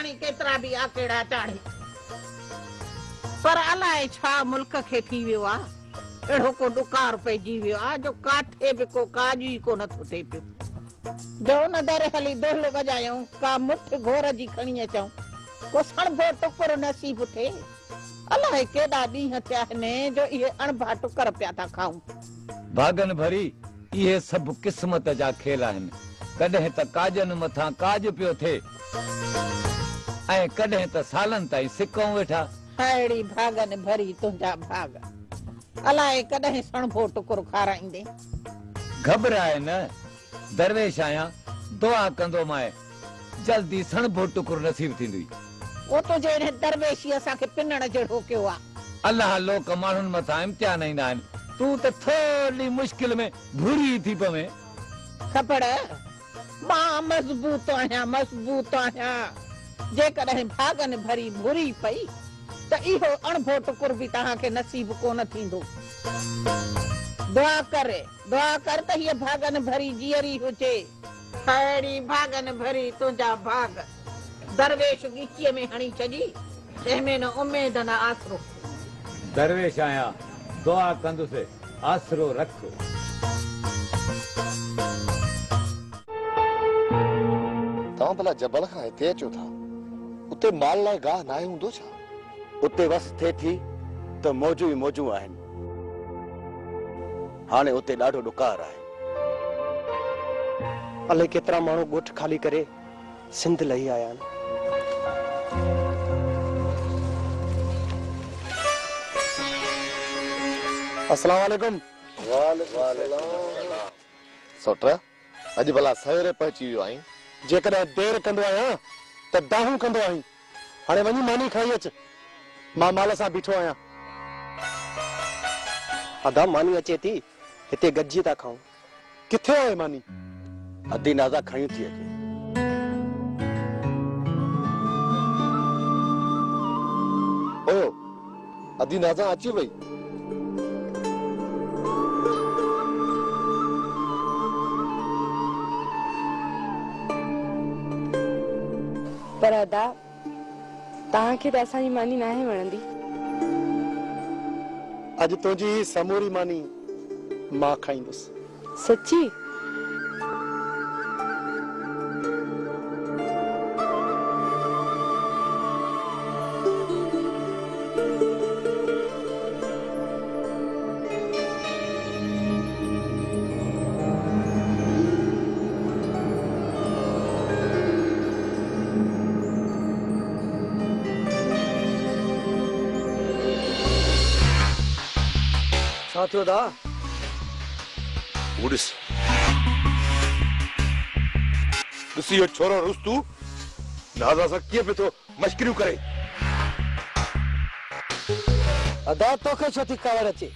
पानी केतरा भी आकेड़ा चाढ़े पर अलाए छा मुल्क खे थी वियो आ एड़ो को डुकार पइजी वियो आ जो काथे भी को काज ही को नथो थे पियो जो न दर हली दोल वजायूं का मुठ घोर जी खणी अचूं को सणभो टुकर नसीब थे अलाए केॾा ॾींहं थिया आहिनि जो इहे अणभा टुकर पिया था खाऊं भागन भरी इहे सभु क़िस्मत जा खेल आहिनि कॾहिं त काजनि मथां काज पियो थिए ऐं कॾहिं त सालनि ताईं सिकऊं वेठा अहिड़ी भागन भरी तुंहिंजा भाग अलाए कॾहिं सणभो टुकुर खाराईंदे घबराए न दरवेश आहियां दुआ कंदो माए जल्दी सणभो टुकुर नसीब थींदी वो तो जेड़े दरवेशी असांखे पिनण जहिड़ो कयो आ अल्लाह लोक माण्हुनि मथां इम्तिहान ईंदा आहिनि तूं त थोरी मुश्किल में भुरी थी पवे खबर मां मज़बूत आहियां जेकॾहिं भागन भरी भुरी पई त इहो अणभो टुकुर बि तव्हांखे नसीब कोन थींदो दुआ कर त हीअ भागन भरी जीअरी हुजे अहिड़ी भागन भरी तुंहिंजा भाग दरवेश गिचीअ में हणी छॾी जंहिंमें न उमेद न आसरो दरवेश आहियां दुआ कंदुसि आसरो रख तव्हां भला जबल खां हिते अचो था उते माल लाइ गाह नाहे हूंदो छा उते बस थिए थी त मौजू ई मौजू आहिनि हाणे उते ॾाढो ॾुकार आहे अलाए केतिरा माण्हू ॻोठ खाली करे सिंध लही आया आहिनि अस्सलाम वालेकुम सोट अॼु भला सवेरे पहुची वियो आहीं जेकॾहिं देरि कंदो आहियां त दाहूं कंदो आहीं हाणे वञी मानी खाई अच मां माल सां बीठो आहियां अदा मानी अचे थी हिते गॾिजी था खाऊं किथे आहे मानी अधी नाज़ा खणी थी अचे ओ अदी नाज़ा अची वई पर अदा तव्हांखे त असांजी मानी नाहे वणंदी अॼु तुंहिंजी समूरी मानी मां खाईंदुसि सच्ची साथियो दा उड़िस ॾिसी इहो छोरो रुस्तू नाज़ा सां कीअं पियो थो मश्करियूं करे अदा तोखे छो थी कावड़ अचे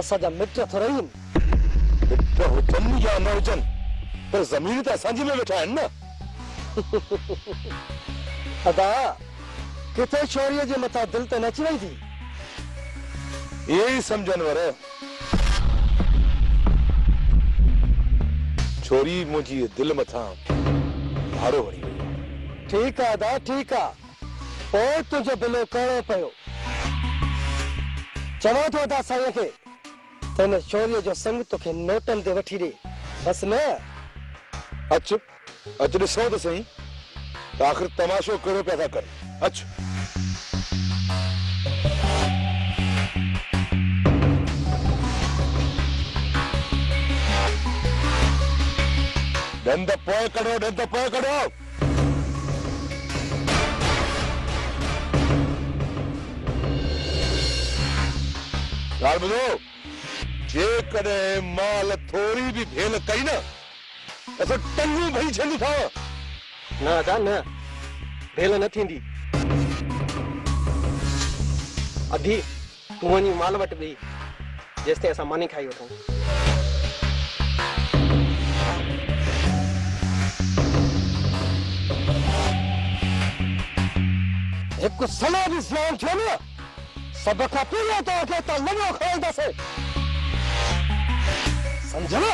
असांजा मिट थोरा ई मिट हुजनि या न हुजनि पर ज़मीन त असांजी में वेठा आहिनि न अदा किथे छोरीअ जे मथां दिलि त नची वई थी इहे ई सम्झनि वर छोरी मुंहिंजी दिलि मथां भारो वड़ी वई ठीक आहे अदा ठीक आहे पोइ तुंहिंजो बिलो करिणो पियो चवां थो अदा साईं खे त हिन छोरीअ जो संग तोखे नोटनि ते वठी ॾे बसि न अचु ॾिसो त सही त आख़िर तमाशो कहिड़ो पिया था कनि अचु ॾंद पोइ कढो ॻाल्हि ॿुधो जेकॾहिं माल थोरी बि भेल कई न असां टंगूं भई छॾी था न अदा न भेल न थींदी अधी तूं वञी माल वटि वेही जेसिताईं असां मानी खाई वठूं हिकु सलो बि इस्लाम थियो न सभ खां पहिरियों तव्हांखे त लॻो खाईंदासीं सम्झो न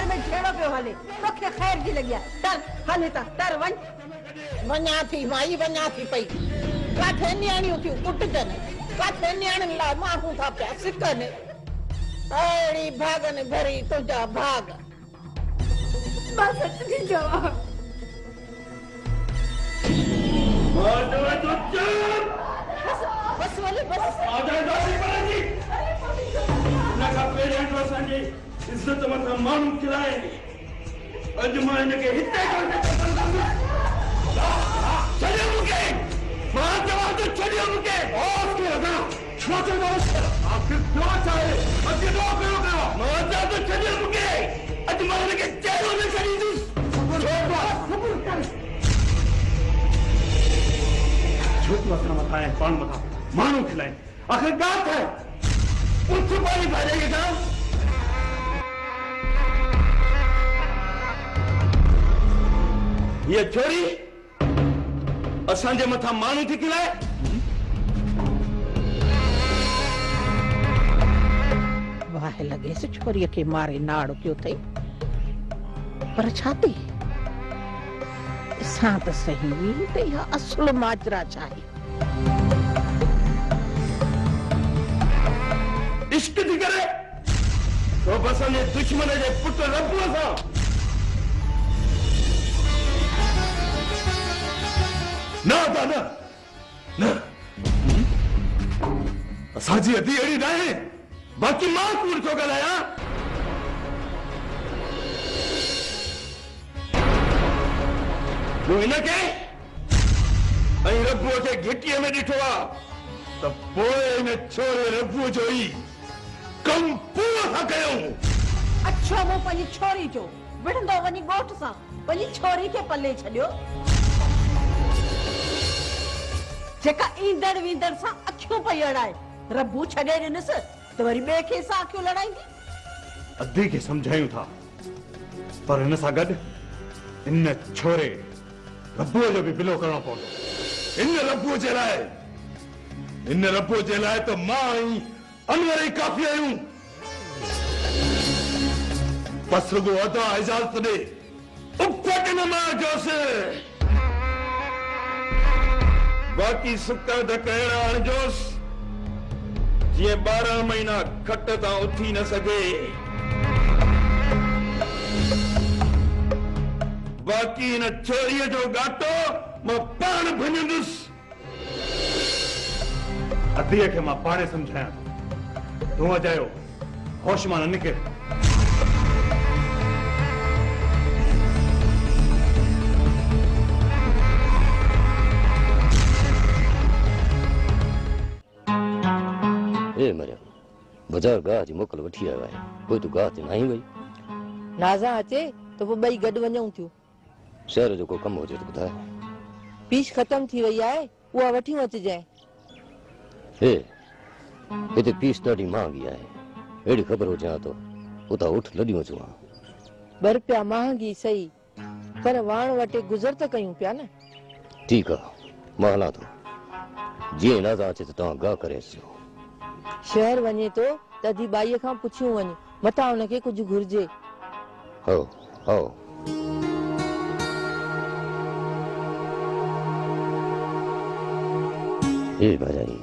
घर में झेड़ो पियो हले तोखे ख़ैर जी लॻी आहे तर हले त तर वञ वञा थी माई वञा थी पई काथे नियाणियूं थियूं कुटजनि काथे नियाणियुनि लाइ माण्हू था पिया सिकनि अहिड़ी भागनि भरी तुंहिंजा भाग मां सच थी चवां बस वले बस इज्जत मथां माण्हू खिलाए अॼु मां हिनखे हिते छॾियो मूंखे मां चवां थो छॾियो मूंखे आख़िर छो चाहे अॼु ॾो कयो मां चवां थो छॾियो मूंखे अॼु मां हिनखे चहिरो न छॾींदुसि छो तूं असां मथां ऐं पाण मथां माण्हू खिलाए आख़िर ॻाल्हि ठाहे पुछ पाणी भाॼे खे छा ये छोरी असांजे मथां माण्हू थी खिलाए वाह लॻेसि छोरीअ खे मारे नाड़ पियो अथई पर छा थी ॾिसां त सही त इहा असुल माजरा छा आहे इश्क थी करे तो बस असांजे दुश्मन जे पुट रबूअ सां ना दादा न असांजी अधी अहिड़ी न आहे बाक़ी मां कूड़ थो ॻाल्हायां तूं हिनखे ऐं रबूअ खे घिटीअ में ॾिठो आहे त पोइ हिन छोरे रबूअ जो ई कमु पूरो था कयूं अच्छो मूं पंहिंजी छोरी जो विढ़ंदो वञी ॻोठ सां पंहिंजी छोरी खे पले छॾियो जेका ईंदड़ वींदड़ सां अखियूं पई अड़ाए रबू छॾे ॾिनसि त वरी ॿिए खे सां अखियूं लड़ाईंदी अधी खे सम्झायूं था पर हिन सां गॾु इन छोरे रबूअ जो बि बिलो करणो पवंदो इन रबूअ जे लाइ त मां ऐं अनवर ई काफ़ी आहियूं बस रुगो अदा इजाज़त ॾे उपट न मार जोसि बाक़ी सुक धक अहिड़ा हणजोसि जीअं 12 महीना खट तां उथी न सघे बाक़ी हिन छोरीअ जो घाटो मां पाण भञंदुसि अधीअ खे मां पाणे सम्झायां तूं अजायो होश मां न निकिर ए मरियम बाजार गाह जी मोकल वठी आयो आहे कोई तूं गाह ते न आई वई नाज़ा अचे त पोइ ॿई गॾु वञूं थियूं शहर जो को कमु हुजे त ॿुधाए पीश ख़तम थी वई आहे उहा वठी अचिजांइ हे हिते पीस ॾाढी महांगी आहे अहिड़ी ख़बर हुजे हा त उतां उठ लॾियूं अचूं हा ₹2 महांगी सही पर वाण वटे गुज़र त कयूं पिया न ठीकु आहे मां हलां थो जीअं नाज़ा अचे त तव्हां गाह करे अचिजो शहर वञे थो त अधी बाईअ खां पुछियूं वञ मथां हुनखे कुझु घुर्जे हो हो ए भाई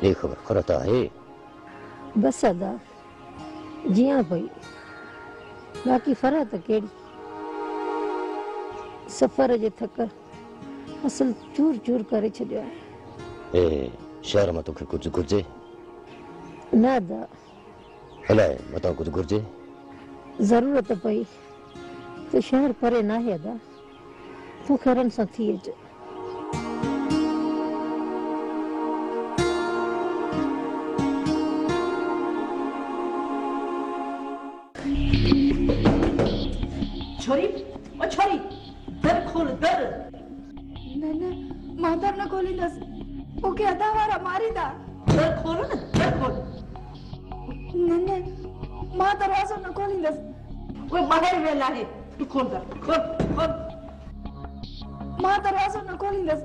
ये खबर खरत आहे बस अदा जियां पई बाक़ी फरत केड़ी सफर जे थक असल चूर चूर करे छॾियो आहे ए शहर में तोखे कुछ घुर्जे न अदा हलाए मतां कुछ घुर्जे जरूरत पई तो शहर परे ना है अदा तू खरन सां थी अच छोरी ओ छोरी दर खोल दर न मां दर न खोलींदस ओके अदा वारा मारींदा दर खोल न दर खोल न मां दरवाज़ो न खोलींदस ओए ॿाहिरि वेला है तू खोल दर खोल खोल मां दरवाज़ो न खोलींदस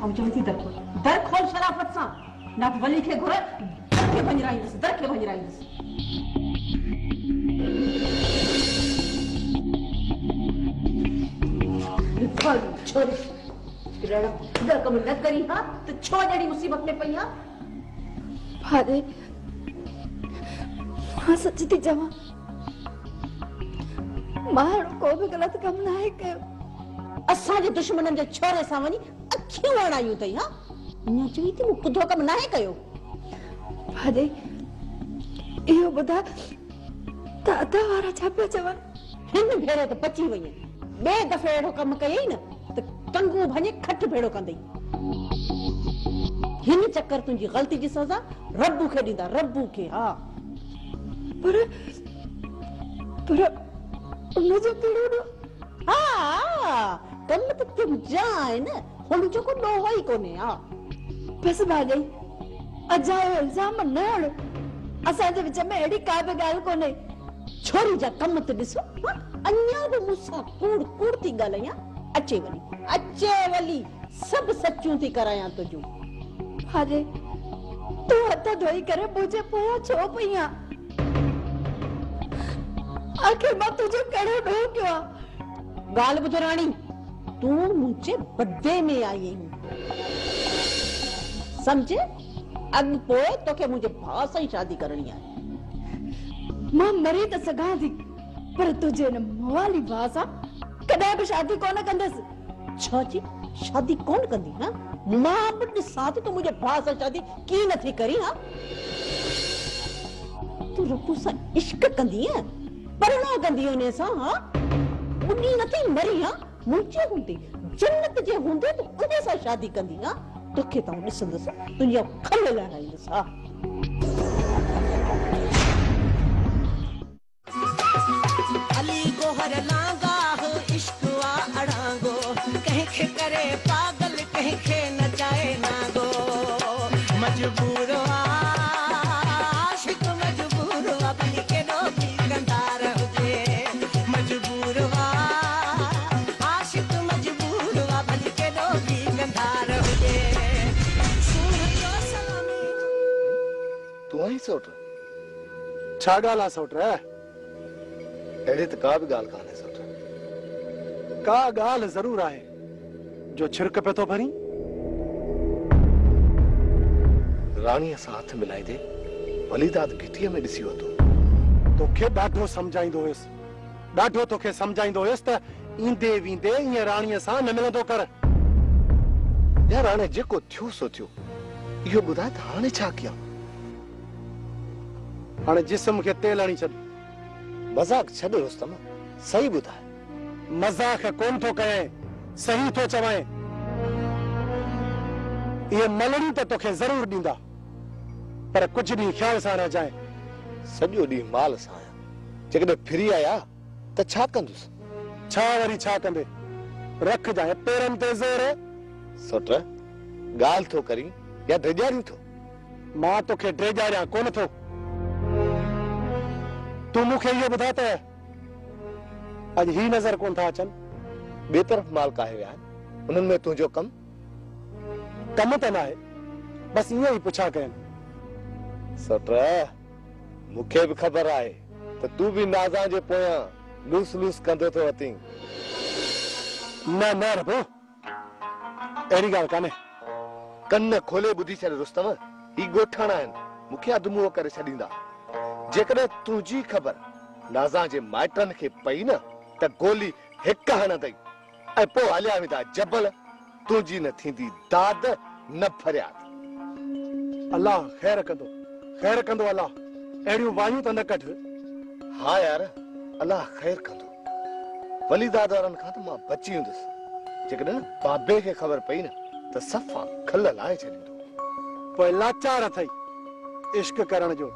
अब जल्दी दर खोल शराफत सां ना वली के घुर दर के वञ राईंदस छोरी तेरा कम न करी हां तो छो जड़ी मुसीबत में पई हां भादे मां सच थी चवां मां को भी गलत कम ना है कयो असा जे दुश्मनन जे छोरे सां वनी अखियूं वणायूं तई हां न्या चई थी कुधो कम ना है कयो भादे इहो बुधा दादा वारा छा पिया चवन हिन भेरे तो पची वई बे दफे एड़ो कम कयई न तो कंगू भने खट भेड़ो कंदई हिन चक्कर तुंजी गलती जी सजा रब्बू खे दीदा रब्बू के हां पर उन जो केड़ो हां कम तो तुम जाए न हुन जो को नो होई कोने हां बस भागई अजायो इल्जाम न हड़ असा जे विच में एड़ी का बि गाल कोने छोरी जा कम तो दिसो अन्या भी मुसा कूड़ कूड़ थी गालया अचे वली सब सच्चू थी कराया तुजू हाजे तू हथ धोई करे मुझे पोया छो पईया आखिर मां तुझे कड़े ढो क्यों गाल बुध रानी तू मुझे बड्डे में आई हूं समझे अग पोए तो के मुझे भाव से शादी करनी है मां मरी त सगा थी पर तुझे न मवाली भासा कदे भी शादी कोन कंदस छाजी शादी कौन कंदी हां मां बड साथ तो मुझे भाव से शादी की नथी करी हां तू रब्बू सा इश्क कंदी है परना कंदी ने सा हां उनी नथी मरी हां मुझे हुंदी जन्नत जे हुंदे तो उने सा शादी कंदी हां तोखे तो निसंदस तुझे खल लड़ाई सा अली गोहर लांगा हो इश्क वा अड़ांगो कहीं खे करे पागल कहीं खे नचाए नागो मजबूर आशिक मजबूर अपनी के रोकी कंदार हुजे मजबूर आशिक मजबूर अपनी के रोकी कंदार हुजे तू ही सोट छा गाला सोट रे अड़े तो का भी गाल काने सोट का गाल जरूर आए जो छिरक पे तो भरी रानी साथ मिलाई दे बलिदाद गिटिया में दिसी तो तोखे डाढो समझाइंदो हुयस डाढो तोखे समझाइंदो हुयस त इंदे विंदे ये रानी सा न मिलंदो कर यार राणे जेको थियो सो थियो यो बुधाए त हाने छा किया हाने जिस्म के तेल आनी छड मजाक छड रुस्तम सही बुधाए मजाक कौन तो कहे सही तो चवाए ये मलड़ी तो तोखे जरूर दींदा पर कुछ डी ख्याल सा न जाए सजो डी माल सा आया जकदे फिरी आया त छा कंदुस छा वरी छा कंदे रख जाए पेरन ते जोर सोट गाल तो करी या ड्रेजारी तो मां तोखे ड्रेजारिया कोन थो तू मुखे ये बुधाता है आज ही नजर कौन था अचन बेतरफ माल काहे विया उनन में तुझो कम त ना है बस ये ही पूछा करें सटरा मुखे भी खबर आए तो तू भी नाजा जे पोया लूस लूस कंदो तो अती ना रबो एरी गाल काने कन्न खोले बुधी छे रुस्तम ई गोठाणा है मुखे अदमुओ करे छडींदा जेकरे तुझी खबर नाजा जे माइटन के पई न त गोली हिक हण दई ऐ पो हलिया विदा जबल तुझी न थींदी दाद न फरियाद अल्लाह खैर कंदो अल्लाह एड़ियूं वायूं त न कढ हां यार अल्लाह खैर कंदो वली दादारन खां त मां बची हुंदस जेकॾहिं बाबे खे खबर पई न त सफ़ा खल लाए छॾींदो पोइ लाचार अथई इश्क करण जो